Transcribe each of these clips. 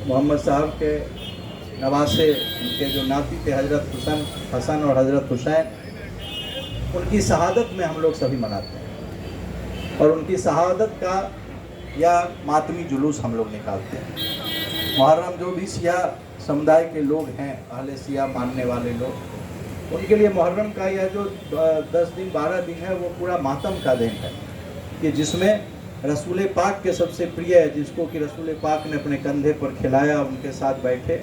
मोहम्मद साहब के नवासे, उनके जो नाती थे हज़रत हसन और हज़रत हुसैन, उनकी शहादत में हम लोग सभी मनाते हैं और उनकी शहादत का या मातमी जुलूस हम लोग निकालते हैं। मुहर्रम जो भी सिया समुदाय के लोग हैं, अहले सिया मानने वाले लोग, उनके लिए मुहर्रम का यह जो 10 दिन 12 दिन है वो पूरा मातम का दिन है कि जिसमें रसूल पाक के सबसे प्रिय है, जिसको कि रसूल पाक ने अपने कंधे पर खिलाया, उनके साथ बैठे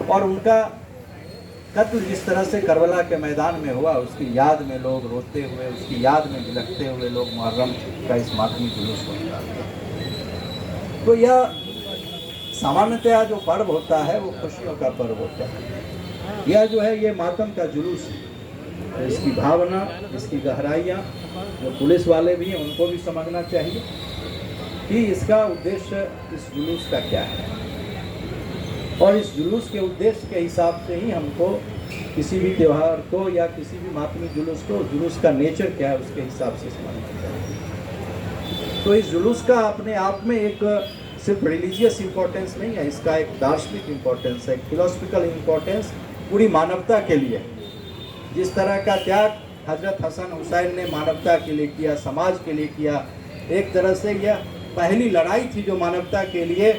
और उनका कत्ल जिस तरह से करबला के मैदान में हुआ, उसकी याद में लोग रोते हुए, उसकी याद में बिलखते हुए लोग मुहर्रम का इस मातमी जुलूस को निकालते हैं। तो यह सामान्यतः जो पर्व होता है वो खुशियों का पर्व होता है। यह जो है ये मातम का जुलूस है, तो इसकी भावना, इसकी गहराइयाँ जो पुलिस वाले भी हैं उनको भी समझना चाहिए कि इसका उद्देश्य इस जुलूस का क्या है और इस जुलूस के उद्देश्य के हिसाब से ही हमको किसी भी त्यौहार को या किसी भी मातमी जुलूस को, जुलूस का नेचर क्या है उसके हिसाब से समझना चाहिए। तो इस जुलूस का अपने आप में एक सिर्फ रिलीजियस इम्पोर्टेंस नहीं है, इसका एक दार्शनिक इम्पोर्टेंस है, एक फिलोसफिकल इम्पोर्टेंस पूरी मानवता के लिए। जिस तरह का त्याग हज़रत हसन हुसैन ने मानवता के लिए किया, समाज के लिए किया, एक तरह से यह पहली लड़ाई थी जो मानवता के लिए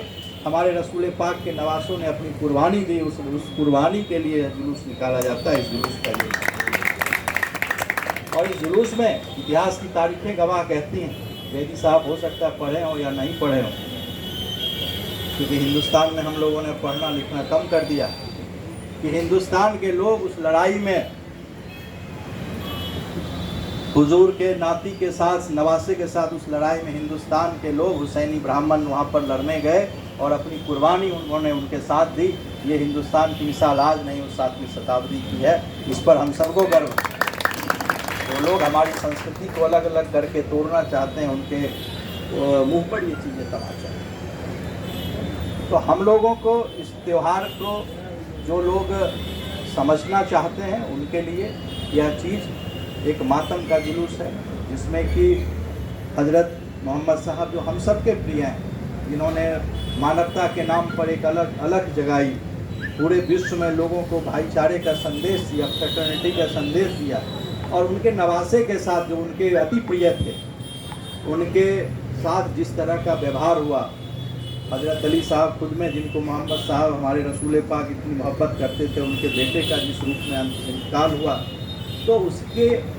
हमारे रसूल पाक के नवासों ने अपनी कुर्बानी दी। उस कुर्बानी के लिए जुलूस निकाला जाता है, इस जुलूस का लिए। और इस जुलूस में इतिहास की तारीखें गवाह कहती हैं, बेदी साहब हो सकता है पढ़े हो या नहीं पढ़े हो, क्योंकि हिंदुस्तान में हम लोगों ने पढ़ना लिखना कम कर दिया, कि हिंदुस्तान के लोग उस लड़ाई में हुजूर के नाती के साथ, नवासे के साथ उस लड़ाई में हिंदुस्तान के लोग, हुसैनी ब्राह्मण वहाँ पर लड़ने गए और अपनी कुर्बानी उन्होंने उनके साथ दी। ये हिंदुस्तान की मिसाल आज नहीं, उस 7वीं शताब्दी की है, इस पर हम सबको गर्व है। वो लोग हमारी संस्कृति को अलग अलग करके तोड़ना चाहते हैं, उनके मुंह पर ये चीज़ें तमाचा है। तो हम लोगों को इस त्यौहार को जो लोग समझना चाहते हैं उनके लिए यह चीज़ एक मातम का जुलूस है, जिसमें कि हज़रत मोहम्मद साहब जो हम सब के प्रिय हैं, जिन्होंने मानवता के नाम पर एक अलग जगाई, पूरे विश्व में लोगों को भाईचारे का संदेश दिया, फ्रेटर्निटी का संदेश दिया, और उनके नवासे के साथ जो उनके अति प्रिय थे, उनके साथ जिस तरह का व्यवहार हुआ, हज़रत अली साहब खुद में, जिनको मोहम्मद साहब हमारे रसूल पाक इतनी मोहब्बत करते थे, उनके बेटे का जिस रूप में इंतकाल हुआ, तो उसके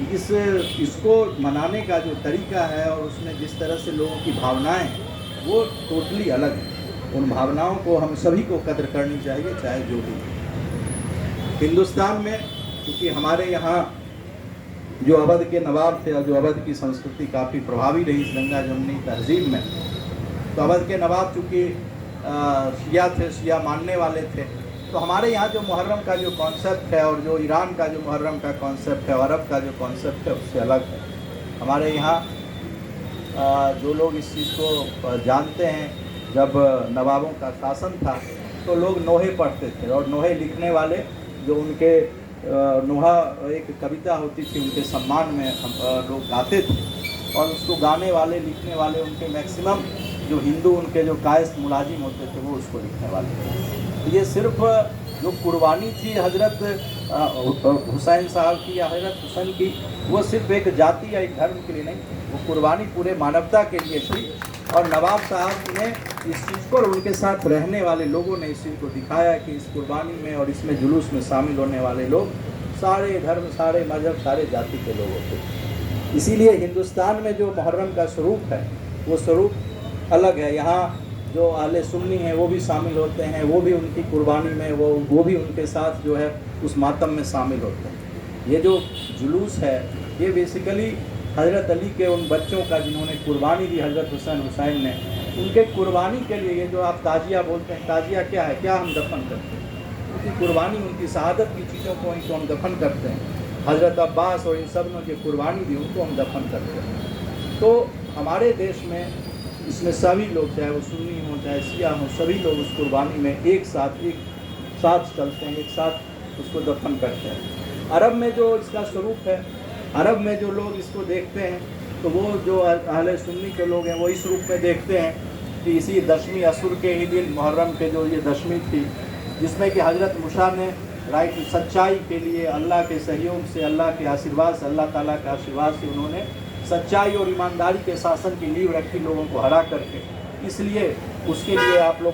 इसको मनाने का जो तरीका है और उसमें जिस तरह से लोगों की भावनाएं वो टोटली अलग है। उन भावनाओं को हम सभी को कदर करनी चाहिए, चाहे जो भी। हिंदुस्तान में क्योंकि हमारे यहाँ जो अवध के नवाब थे और जो अवध की संस्कृति काफ़ी प्रभावी रही इस गंगा जमुनी तहजीब में, तो अवध के नवाब चूँकि शिया थे, शिया मानने वाले थे, तो हमारे यहाँ जो मुहर्रम का जो कॉन्सेप्ट है और जो ईरान का जो मुहर्रम का कॉन्सेप्ट है, अरब का जो कॉन्सेप्ट है, उससे अलग है। हमारे यहाँ जो लोग इस चीज़ को जानते हैं, जब नवाबों का शासन था तो लोग नोहे पढ़ते थे, और नोहे लिखने वाले जो उनके नोहा एक कविता होती थी, उनके सम्मान में हम लोग गाते थे, और उसको गाने वाले, लिखने वाले उनके मैक्सिमम जो हिंदू उनके जो कायस्थ मुलाजिम होते थे वो उसको लिखने वाले थे। ये सिर्फ जो कुर्बानी थी हज़रत हुसैन साहब की या हज़रत हुसैन की, वो सिर्फ एक जाति या एक धर्म के लिए नहीं, वो कुर्बानी पूरे मानवता के लिए थी। और नवाब साहब ने इस चीज़ को और उनके साथ रहने वाले लोगों ने इस चीज़ को दिखाया कि इस कुर्बानी में और इसमें जुलूस में शामिल होने वाले लोग सारे धर्म, सारे मजहब, सारे जाति के लोग होते हैं। इसीलिए हिंदुस्तान में जो मुहर्रम का स्वरूप है वो स्वरूप अलग है। यहाँ जो अहले सुन्नी हैं वो भी शामिल होते हैं, वो भी उनकी कुर्बानी में वो भी उनके साथ जो है उस मातम में शामिल होते हैं। ये जो जुलूस है ये बेसिकली हज़रत अली के उन बच्चों का जिन्होंने कुर्बानी दी हज़रत हुसैन ने, उनके कुर्बानी के लिए ये जो आप ताजिया बोलते हैं, ताजिया क्या है, क्या हम दफन करते हैं, उनकी कुर्बानी, उनकी शहादत की चीज़ों को इनको हम दफन करते हैं। हज़रत अब्बास और इन सब ने जो कुर्बानी दी उनको हम दफन करते हैं। तो हमारे देश में इसमें सभी लोग, चाहे वो सुन्नी हो चाहे शिया हो, सभी लोग उस कुर्बानी में एक साथ चलते हैं, एक साथ उसको दफन करते हैं। अरब में जो इसका स्वरूप है, अरब में जो लोग इसको देखते हैं तो वो जो अहले सुन्नी के लोग हैं वो इस रूप में देखते हैं कि इसी दशमी असुर के ही दिन मुहर्रम के जो ये दशमी थी, जिसमें कि हज़रत मूसा ने राइट सच्चाई के लिए अल्लाह के सहयोग से, अल्लाह के आशीर्वाद से, अल्लाह ताला के आशीर्वाद से उन्होंने सच्चाई और ईमानदारी के शासन की नींव रखी लोगों को हरा करके। इसलिए उसके लिए आप लोग